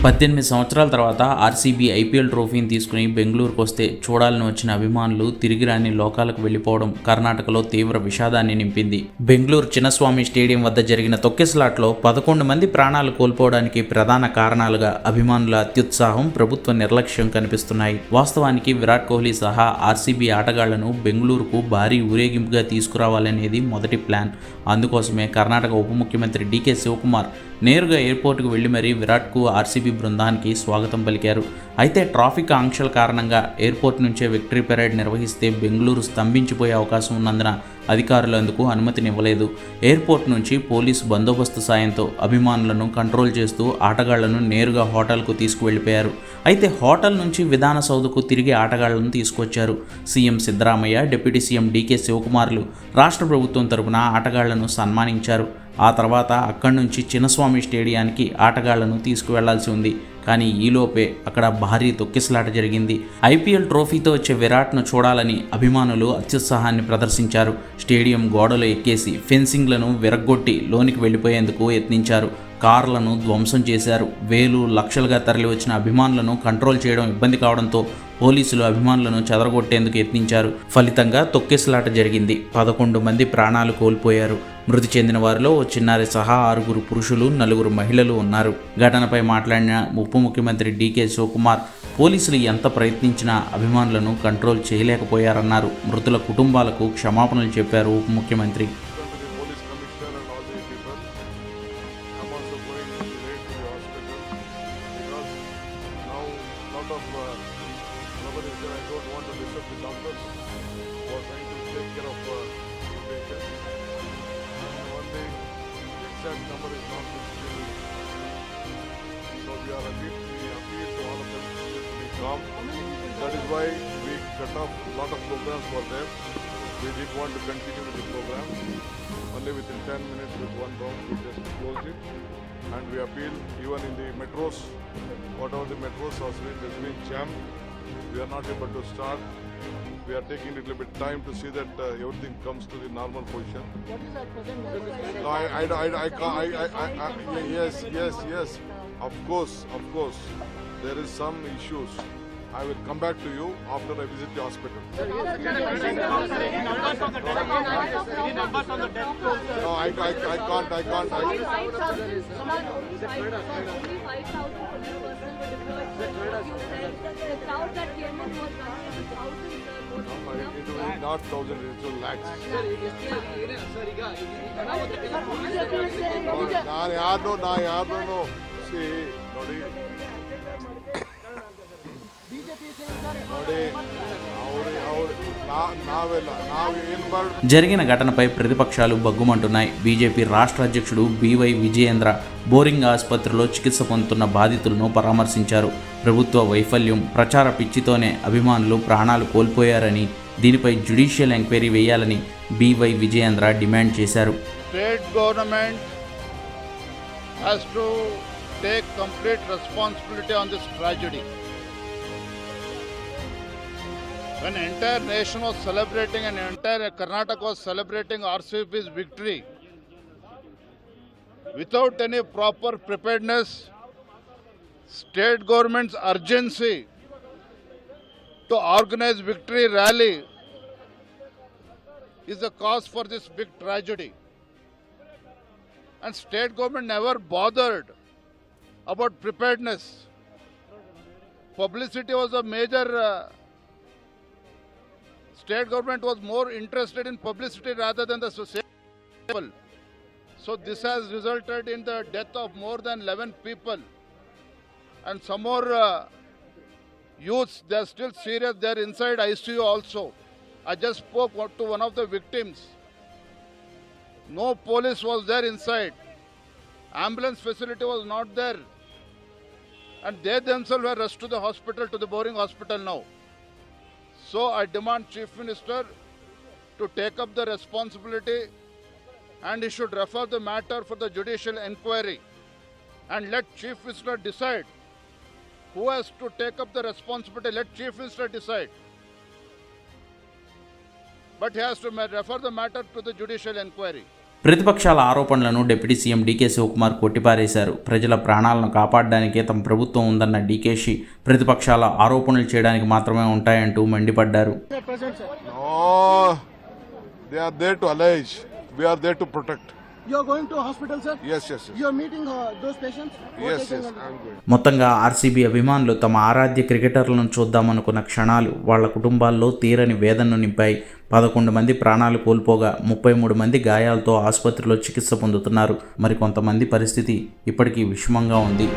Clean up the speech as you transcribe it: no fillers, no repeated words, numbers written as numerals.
18 సంవత్సరాల తర్వాత RCB IPL ట్రోఫీని తీసుకుని బెంగళూరుకు వస్తే చూడాలని వచ్చిన అభిమానులు తిరిగి రాని లోకాలకు వెళ్లిపోవడం కర్ణాటకలో తీవ్ర విషాదాన్ని నింపింది. బెంగళూరు చిన్నస్వామి స్టేడియం వద్ద జరిగిన తొక్కిసలాట్లో 11 మంది ప్రాణాలు కోల్పోవడానికి ప్రధాన కారణాలుగా అభిమానుల అత్యుత్సాహం, ప్రభుత్వ నిర్లక్ష్యం కనిపిస్తున్నాయి. వాస్తవానికి విరాట్ కోహ్లీ సహా ఆర్సీబీ ఆటగాళ్లను బెంగళూరుకు భారీ ఊరేగింపుగా తీసుకురావాలనేది మొదటి ప్లాన్. అందుకోసమే కర్ణాటక ఉప ముఖ్యమంత్రి డీకే శివకుమార్ నేరుగా ఎయిర్పోర్టుకు వెళ్లి మరీ విరాట్కు ఆర్సీబీ బృందానికి స్వాగతం పలికారు. అయితే ట్రాఫిక్ ఆంక్షల కారణంగా ఎయిర్పోర్ట్ నుంచే విక్టరీ పెరేడ్ నిర్వహిస్తే బెంగళూరు స్తంభించిపోయే అవకాశం ఉన్నందున అధికారులు అందుకు అనుమతినివ్వలేదు. ఎయిర్పోర్ట్ నుంచి పోలీసు బందోబస్తు సాయంతో అభిమానులను కంట్రోల్ చేస్తూ ఆటగాళ్లను నేరుగా హోటల్కు తీసుకువెళ్లిపోయారు. అయితే హోటల్ నుంచి విధాన సౌధకు తిరిగి ఆటగాళ్లను తీసుకొచ్చారు. CM Siddaramaiah, deputy CM DK శివకుమార్లు రాష్ట్ర ప్రభుత్వం తరపున ఆటగాళ్లను సన్మానించారు. ఆ తర్వాత అక్కడి నుంచి చిన్నస్వామి స్టేడియానికి ఆటగాళ్లను తీసుకువెళ్లాల్సి ఉంది. కానీ ఈలోపే అక్కడ భారీ తొక్కిసలాట జరిగింది. ఐపీఎల్ ట్రోఫీతో వచ్చే విరాట్ను చూడాలని అభిమానులు అత్యుత్సాహాన్ని ప్రదర్శించారు. స్టేడియం గోడలు ఎక్కేసి ఫెన్సింగ్లను విరగ్గొట్టి లోనికి వెళ్లిపోయేందుకు యత్నించారు. కార్లను ధ్వంసం చేశారు. వేలు లక్షలుగా తరలివచ్చిన అభిమానులను కంట్రోల్ చేయడం ఇబ్బంది కావడంతో పోలీసులు అభిమానులను చెదరగొట్టేందుకు యత్నించారు. ఫలితంగా తొక్కిసలాట జరిగింది. 11 మంది ప్రాణాలు కోల్పోయారు. మృతి చెందిన వారిలో ఓ చిన్నారి సహా 6 పురుషులు, 4 మహిళలు ఉన్నారు. ఘటనపై మాట్లాడిన ఉప ముఖ్యమంత్రి డీకే శివకుమార్ పోలీసులు ఎంత ప్రయత్నించినా అభిమానులను కంట్రోల్ చేయలేకపోయారన్నారు. మృతుల కుటుంబాలకు క్షమాపణలు చెప్పారు ఉప ముఖ్యమంత్రి. I don't want to disturb the doctors who are trying to take care of the patient. And one day, the exact number is not still. So we appeal to all of them to be calm. That is why we cut off a lot of programs for them. We didn't want to continue with the program. Only within 10 minutes with one round we just closed it. And we appeal even in the metros, whatever the metros has been jammed. We are not able to start. We are taking a little bit time to see that everything comes to the normal position. What is at present? No, yes. Of course. There is some issues. I will come back to you after I visit the hospital. No, I can't. It was not thousands, it was lakhs. ನಾ ಯಾರನ್ನೂ C ನೋಡಿ జరిగిన ఘటనపై ప్రతిపక్షాలు బగ్గుమంటున్నాయి. BJP రాష్ట్ర అధ్యక్షుడు by Vijayendra boring ఆసుపత్రిలో చికిత్స పొందుతున్న బాధితులను పరామర్శించారు. ప్రభుత్వ వైఫల్యం, ప్రచార పిచ్చితోనే అభిమానులు ప్రాణాలు కోల్పోయారని, దీనిపై జ్యుడిషియల్ ఎంక్వైరీ వేయాలని బీవై విజయేంద్ర డిమాండ్ చేశారు. State government has to take complete responsibility on this tragedy. When entire nation was celebrating and entire Karnataka was celebrating RCB's victory, without any proper preparedness, state government's urgency to organize victory rally is the cause for this big tragedy. And state government never bothered about preparedness. Publicity was a major state government was more interested in publicity rather than the social. So this has resulted in the death of more than 11 people. And some more youths, they are still serious, they are inside ICU also. I just spoke to one of the victims. No police was there inside. Ambulance facility was not there. And they themselves were rushed to the hospital, to the Boring hospital now. So I demand Chief Minister to take up the responsibility and he should refer the matter for the judicial inquiry and let Chief Minister decide who has to take up the responsibility. Let Chief Minister decide. But he has to refer the matter to the judicial inquiry. ప్రతిపక్షాల ఆరోపణలను deputy CM DK Shivakumar కొట్టిపారేశారు. ప్రజల ప్రాణాలను కాపాడడానికే తమ ప్రభుత్వం ఉందన్న డీకేషి ప్రతిపక్షాల ఆరోపణలు చేయడానికి మాత్రమే ఉంటాయంటూ మండిపడ్డారు. No, they are there to allege. We are there to protect. You are going to a hospital, sir? Yes. You are meeting those patients? Yes, I'm going. మొత్తంగా ఆర్సీబీ అభిమానులు తమ ఆరాధ్య క్రికెటర్లను చూద్దామనుకున్న క్షణాలు వాళ్ళ కుటుంబాల్లో తీరని వేదనను నింపాయి. 11 మంది ప్రాణాలు కోల్పోగా 33 మంది గాయాలతో ఆసుపత్రిలో చికిత్స పొందుతున్నారు. మరికొంతమంది పరిస్థితి ఇప్పటికీ విషమంగా ఉంది.